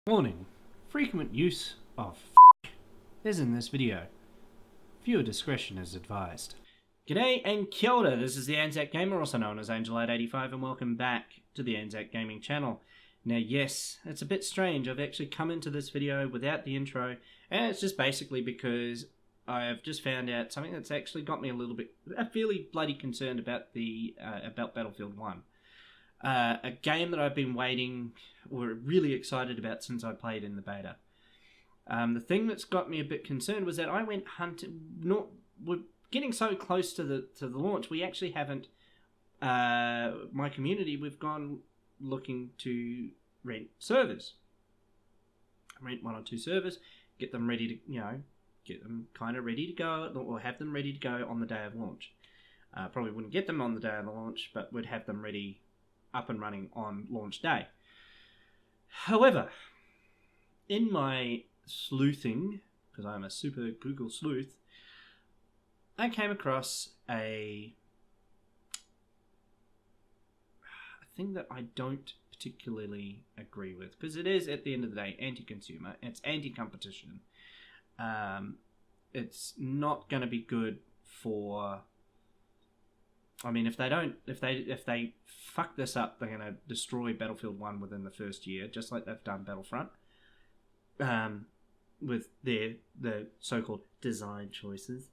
Warning, frequent use of is in this video. Viewer discretion is advised. G'day and kia ora, this is the Anzac Gamer, also known as Angelite85, and welcome back to the Anzac Gaming channel. Now yes, it's a bit strange, I've actually come into this video without the intro, and it's just basically because I have just found out something that's actually got me fairly bloody concerned about about Battlefield 1. A game that I've been waiting or really excited about since I played in the beta. The thing that's got me a bit concerned was that I went hunting. We're getting so close to the launch. We actually haven't. My community, we've gone looking to rent servers. Rent 1 or 2 servers, get them ready to get them kind of ready to go, or have them ready to go on the day of launch. Probably wouldn't get them on the day of the launch, but would have them ready, up and running on launch day. However, in my sleuthing, because I'm a super Google sleuth, I came across a thing that I don't particularly agree with, because it is, at the end of the day, anti-consumer. It's anti-competition. It's not going to be good for. I mean, if they fuck this up, they're going to destroy Battlefield 1 within the first year, just like they've done Battlefront, with the so-called design choices.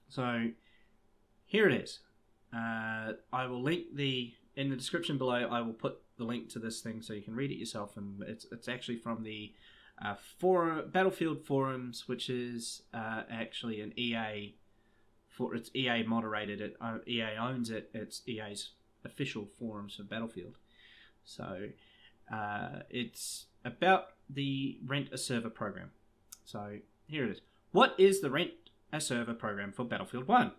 So here it is. I will link in the description below. I will put the link to this thing so you can read it yourself, and it's actually from the Battlefield forums, which is actually an EA. It's EA moderated. EA owns it. It's EA's official forums for Battlefield. So it's about the RentAServer program. So here it is. What is the RentAServer program for Battlefield 1?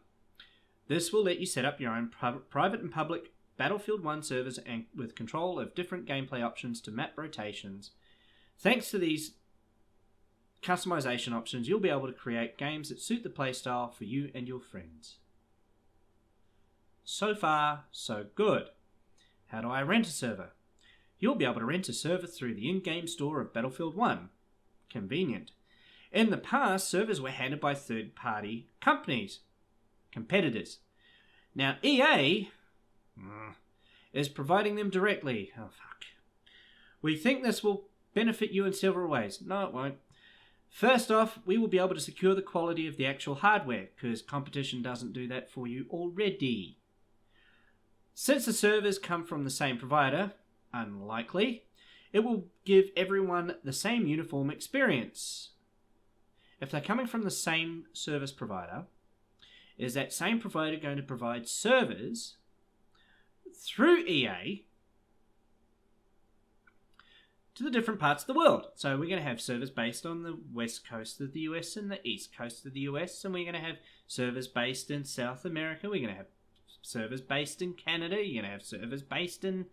This will let you set up your own private and public Battlefield 1 servers and with control of different gameplay options to map rotations. Thanks to these customization options, you'll be able to create games that suit the playstyle for you and your friends. So far, so good. How do I rent a server? You'll be able to rent a server through the in-game store of Battlefield 1. Convenient. In the past, servers were handled by third-party competitors. Now, EA is providing them directly. Oh, fuck. We think this will benefit you in several ways. No, it won't. First off, we will be able to secure the quality of the actual hardware, because competition doesn't do that for you already. Since the servers come from the same provider, unlikely, it will give everyone the same uniform experience. If they're coming from the same service provider, is that same provider going to provide servers through EA to the different parts of the world? So we're going to have servers based on the west coast of the US and the east coast of the US, and we're going to have servers based in South America, we're going to have servers based in Canada, you're going to have servers based in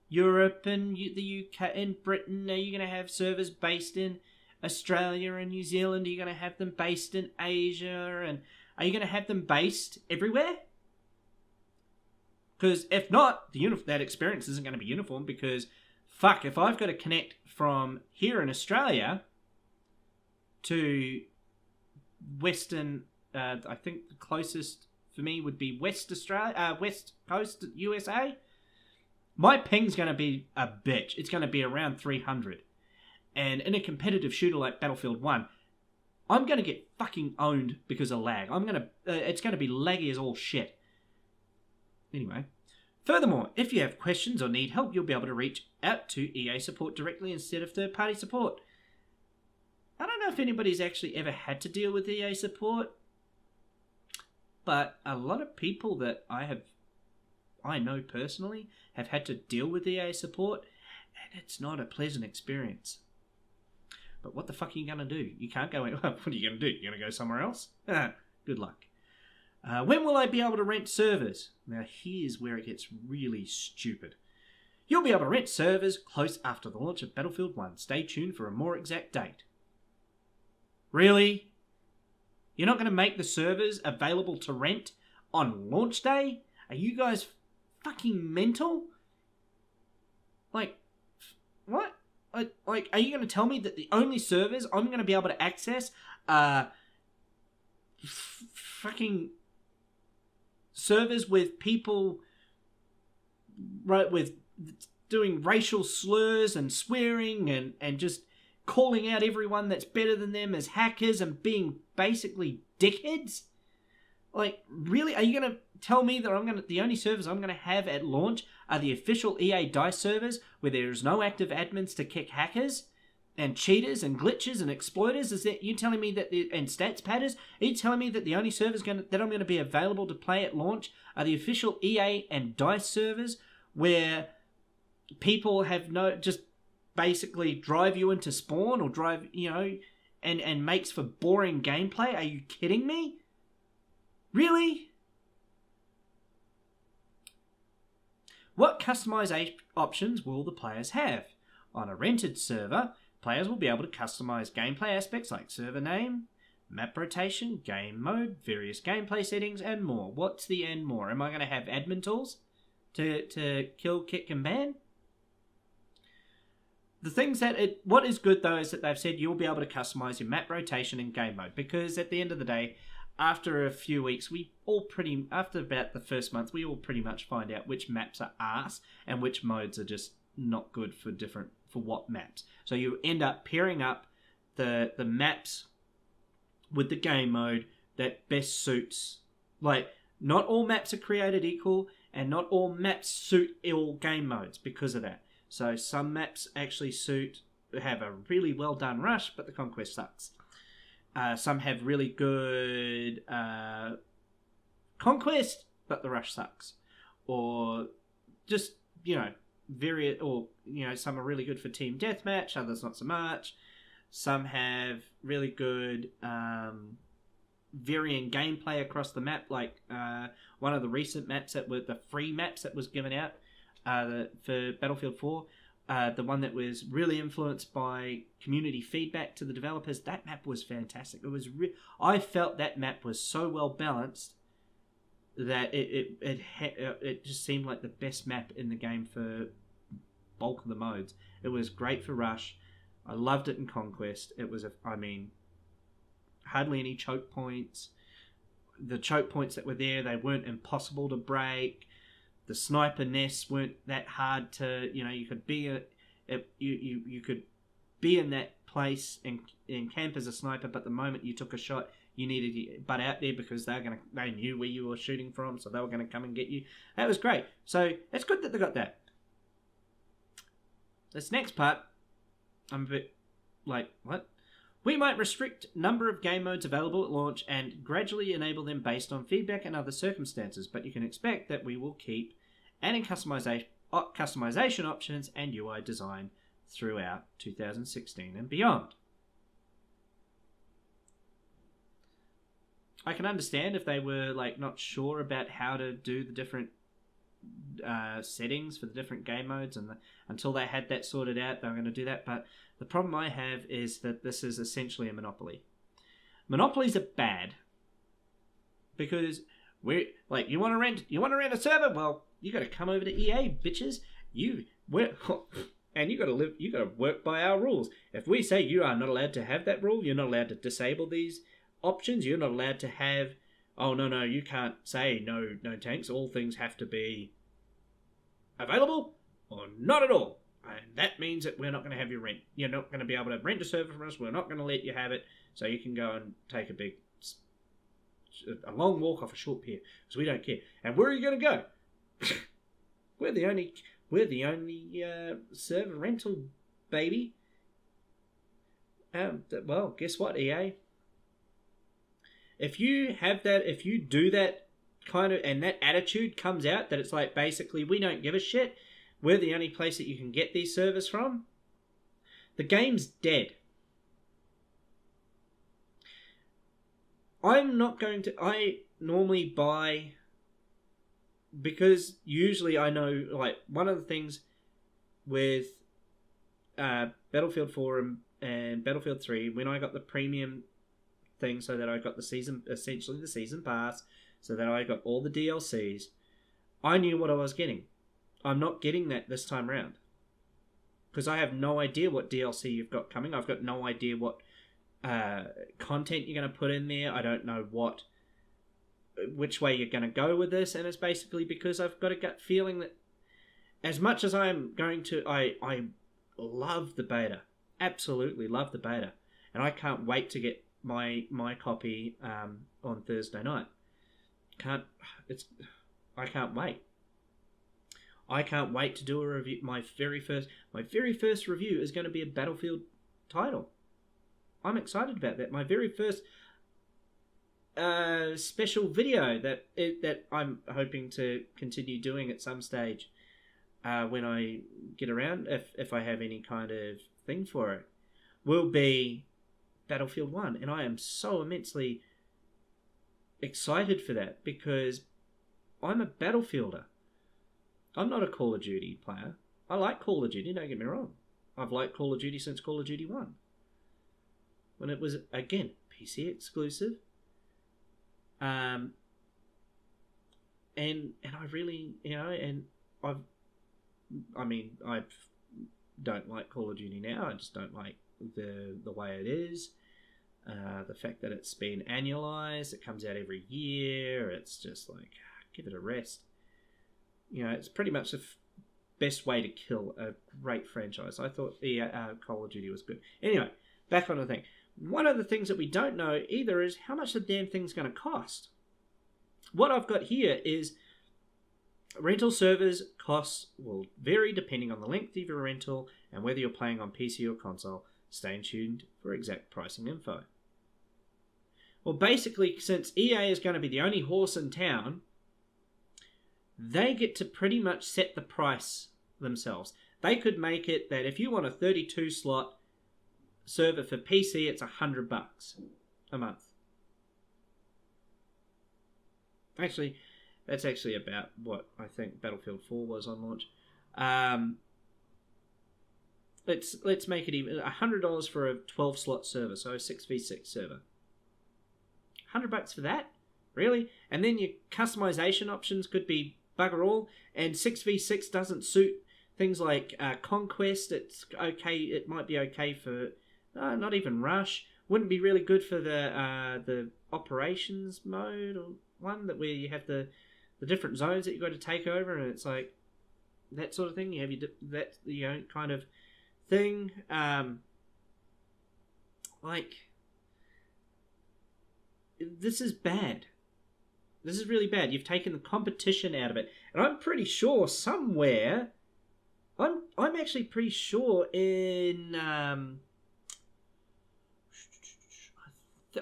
Europe and the UK and Britain, are you going to have servers based in Australia and New Zealand, are you going to have them based in Asia, and are you going to have them based everywhere? Because if not, that experience isn't going to be uniform, because fuck, if I've got to connect from here in Australia to Western, I think the closest for me would be West Coast USA, my ping's going to be a bitch. It's going to be around 300. And in a competitive shooter like Battlefield 1, I'm going to get fucking owned because of lag. It's going to be laggy as all shit. Anyway. Furthermore, if you have questions or need help, you'll be able to reach out to EA support directly instead of third-party support. I don't know if anybody's actually ever had to deal with EA support, but a lot of people that I know personally have had to deal with EA support, and it's not a pleasant experience. But what the fuck are you going to do? You can't go in. What are you going to do? You're going to go somewhere else? Good luck. When will I be able to rent servers? Now here's where it gets really stupid. You'll be able to rent servers close after the launch of Battlefield 1. Stay tuned for a more exact date. Really? You're not going to make the servers available to rent on launch day? Are you guys fucking mental? Like, what? Like, are you going to tell me that the only servers I'm going to be able to access are fucking servers with people, right, with doing racial slurs and swearing and just calling out everyone that's better than them as hackers and being basically dickheads? Like, really? Are you going to tell me that the only servers I'm going to have at launch are the official EA DICE servers where there is no active admins to kick hackers and cheaters and glitches and exploiters? Is that you telling me that and stats padders? Are you telling me that the only servers that I'm going to be available to play at launch are the official EA and DICE servers where people have just basically drive you into spawn or drive, and makes for boring gameplay? Are you kidding me? Really? What customization options will the players have? On a rented server, players will be able to customize gameplay aspects like server name, map rotation, game mode, various gameplay settings, and more. What's the and more? Am I going to have admin tools to kill, kick, and ban? The things what is good though is that they've said you'll be able to customize your map rotation and game mode, because at the end of the day, after a few weeks, after about the first month, we all pretty much find out which maps are arse and which modes are just not good for what maps. So you end up pairing up the maps with the game mode that best suits. Like, not all maps are created equal, and not all maps suit all game modes because of that. So some maps actually have a really well done rush, but the conquest sucks. Some have really good conquest, but the rush sucks. Or just, some are really good for team deathmatch, others not so much. Some have really good varying gameplay across the map, like one of the recent maps that were the free maps that was given out for Battlefield 4. The one that was really influenced by community feedback to the developers, that map was fantastic. It was I felt that map was so well balanced that it just seemed like the best map in the game for bulk of the modes. It was great for Rush. I loved it in Conquest. It was hardly any choke points. The choke points that were there, they weren't impossible to break. The sniper nests weren't that hard to, you could be you could be in that place and camp as a sniper, but the moment you took a shot, you needed to butt out there because they knew where you were shooting from, so they were going to come and get you. That was great. So it's good that they got that. This next part, I'm a bit like, what? We might restrict number of game modes available at launch and gradually enable them based on feedback and other circumstances, but you can expect that we will keep adding customization options and UI design throughout 2016 and beyond. I can understand if they were not sure about how to do the different settings for the different game modes, and until they had that sorted out, they were going to do that. But the problem I have is that this is essentially a monopoly. Monopolies are bad because you want to rent a server? Well, you got to come over to EA, bitches. And you got to work by our rules. If we say you are not allowed to have that rule, you're not allowed to disable these options. You're not allowed to have. Oh no, you can't say no tanks. All things have to be available or not at all. And that means that we're not going to have your rent. You're not going to be able to rent a server from us. We're not going to let you have it. So you can go and take a long walk off a short pier because we don't care. And where are you going to go? We're the only server rental, baby. Well, guess what, EA? If you do that kind of, and that attitude comes out that it's like basically we don't give a shit, we're the only place that you can get these servers from, the game's dead. I normally buy, because usually I know, one of the things with Battlefield 4 and Battlefield 3, when I got the premium thing, so that I got essentially the season pass, so that I got all the DLCs, I knew what I was getting. I'm not getting that this time around. because I have no idea what DLC you've got coming. I've got no idea what content you're going to put in there. I don't know which way you're going to go with this, and it's basically because I've got a gut feeling that as much as I'm going to, I love the beta, absolutely love the beta, and I can't wait to get my copy on Thursday night. I can't wait. I can't wait to do a review. My very first review is going to be a Battlefield title. I'm excited about that. My very first special video that I'm hoping to continue doing at some stage when I get around, if I have any kind of thing for it, will be Battlefield 1. And I am so immensely excited for that because I'm a Battlefielder. I'm not a Call of Duty player. I like Call of Duty, don't get me wrong. I've liked Call of Duty since Call of Duty 1. When it was, again, PC exclusive. And I really, and I don't like Call of Duty now. I just don't like the way it is. The fact that it's been annualized, it comes out every year. It's just like, give it a rest. It's pretty much the best way to kill a great franchise. I thought the Call of Duty was good. Anyway, back on the thing. One of the things that we don't know either is how much the damn thing's going to cost. What I've got here is rental servers costs will vary depending on the length of your rental and whether you're playing on PC or console. Stay tuned for exact pricing info. Well, basically, since EA is going to be the only horse in town, they get to pretty much set the price themselves. They could make it that if you want a 32 slot server for PC, it's $100 a month. Actually, that's actually about what I think Battlefield 4 was on launch. Let's make it even $100 for a 12 slot server, so a 6v6 server. $100 for that? Really? And then your customization options could be bugger all, and 6v6 doesn't suit things like Conquest. It's okay. It might be okay for not even Rush. Wouldn't be really good for the operations mode or one that where you have the different zones that you've got to take over, and it's like that sort of thing. You have kind of thing. Like this is bad. This is really bad. You've taken the competition out of it. And I'm pretty sure somewhere, I'm actually pretty sure in,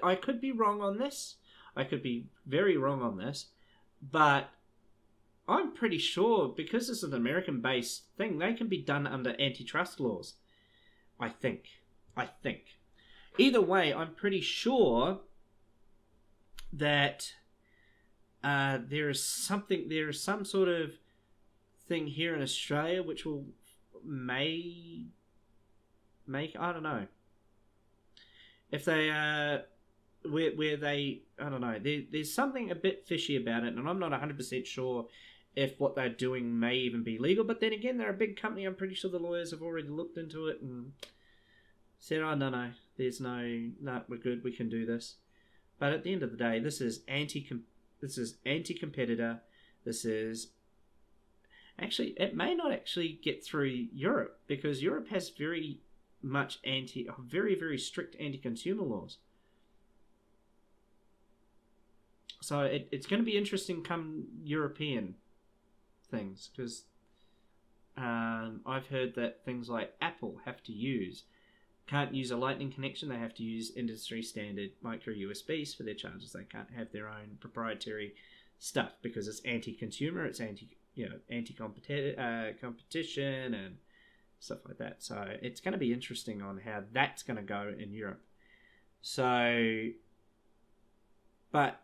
I could be wrong on this. I could be very wrong on this. But I'm pretty sure, because this is an American-based thing, they can be done under antitrust laws. I think. Either way, I'm pretty sure that there is some sort of thing here in Australia which may make, I don't know, if they where they, I don't know, there's something a bit fishy about it, and I'm not 100% sure if what they're doing may even be legal. But then again, they're a big company. I'm pretty sure the lawyers have already looked into it and said, oh no, there's no, we're good, we can do this. But at the end of the day, this is anti-competitor. This is actually, it may not actually get through Europe, because Europe has very very strict anti-consumer laws. So it's going to be interesting come European things, because I've heard that things like Apple can't use a lightning connection. They have to use industry standard micro USBs for their chargers. They can't have their own proprietary stuff because it's anti-consumer, it's anti-competition and stuff like that. So it's going to be interesting on how that's going to go in Europe. So, but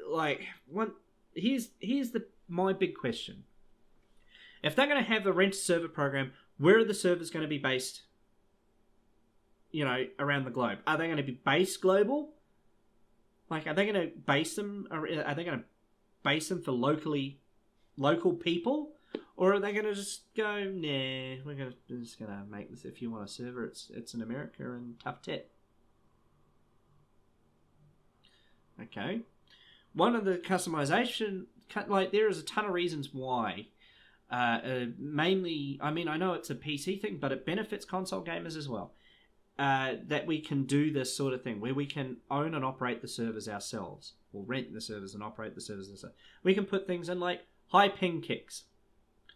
like here's my big question: if they're going to have a RentAServer program, where are the servers going to be based? Around the globe. Are they going to be based global? Like, are they going to base them? Are they going to base them for local people, Or are they going to just go, nah, we're just going to make this, if you want a server, it's in America and tough tit. Okay. One of the customization, like, there is a ton of reasons why. Mainly, I mean, I know it's a PC thing, but it benefits console gamers as well. That we can do this sort of thing, where we can own and operate the servers ourselves, or rent the servers and operate the servers ourselves. We can put things in like high ping kicks,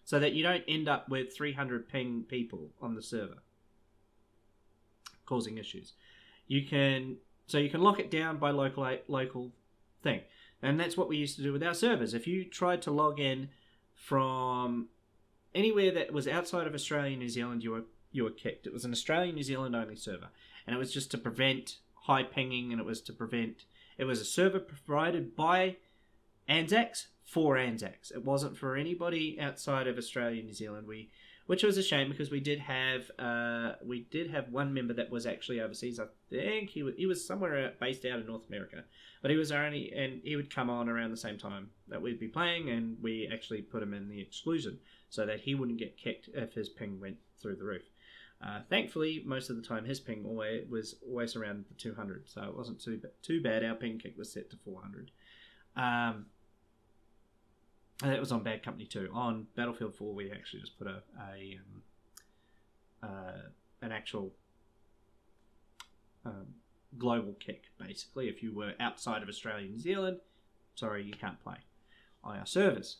so that you don't end up with 300 ping people on the server causing issues. You can lock it down by local thing, and that's what we used to do with our servers. If you tried to log in from anywhere that was outside of Australia and New Zealand, you were kicked. It was an Australian New Zealand only server, and it was just to prevent high pinging, and it was a server provided by Anzacs for Anzacs. It wasn't for anybody outside of Australia and New Zealand. Which was a shame, because we did have one member that was actually overseas. I think he was somewhere based out in North America, but he would come on around the same time that we'd be playing, and we actually put him in the exclusion so that he wouldn't get kicked if his ping went through the roof. Thankfully, most of the time his ping was always around the 200, so it wasn't too bad. Our ping kick was set to 400. And that was on Bad Company 2. On Battlefield 4, we actually just put an actual global kick, basically. If you were outside of Australia and New Zealand, sorry, you can't play on our servers.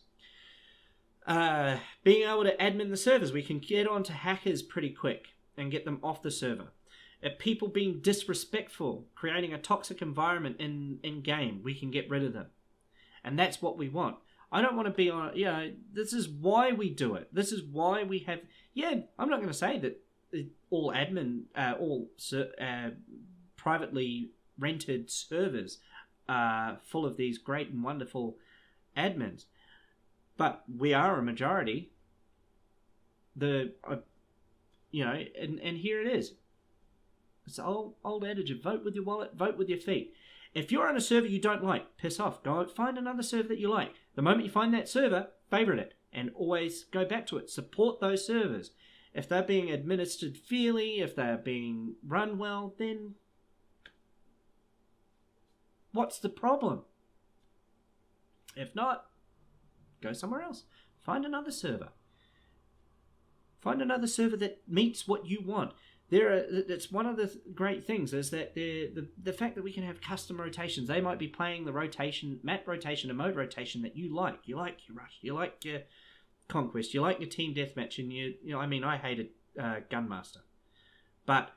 Being able to admin the servers, we can get onto hackers pretty quick and get them off the server. If people being disrespectful, creating a toxic environment in game, we can get rid of them. And that's what we want. I don't want to be on, this is why we do it. This is why we have, I'm not going to say that all privately rented servers are full of these great and wonderful admins. But we are a majority. And here it is. It's the old adage of vote with your wallet, vote with your feet. If you're on a server you don't like, piss off. Go find another server that you like. The moment you find that server, favorite it, and always go back to it. Support those servers. If they're being administered fairly, if they're being run well, then what's the problem? If not, go somewhere else. Find another server. Find another server that meets what you want. It's one of the great things is that the fact that we can have custom rotations. They might be playing the map rotation and mode rotation that you like. You like your Rush. You like your Conquest. You like your Team Deathmatch. And I hated Gunmaster, but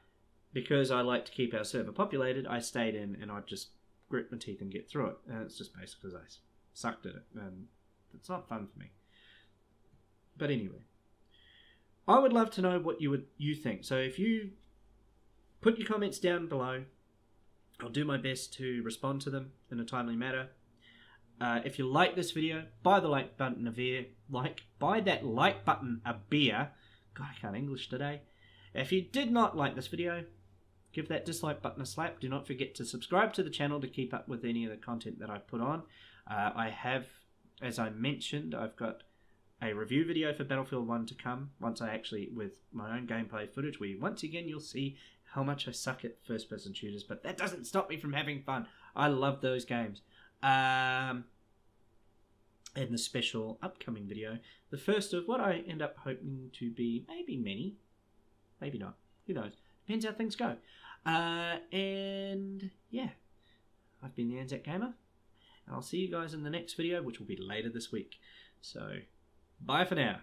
because I like to keep our server populated, I stayed in and I'd just grit my teeth and get through it. And it's just basically because I sucked at it, and it's not fun for me. But anyway. I would love to know what you think. So if you put your comments down below, I'll do my best to respond to them in a timely manner. If you like this video, buy the like button a beer. Buy that like button a beer. God, I can't English today. If you did not like this video, give that dislike button a slap. Do not forget to subscribe to the channel to keep up with any of the content that I put on. I have, as I mentioned, I've got a review video for Battlefield 1 to come, once I actually, with my own gameplay footage, where once again you'll see how much I suck at first-person shooters, but that doesn't stop me from having fun. I love those games. And the special upcoming video, the first of what I end up hoping to be maybe many, maybe not, who knows, depends how things go. And yeah, I've been the Anzac Gamer, and I'll see you guys in the next video, which will be later this week. So, bye for now.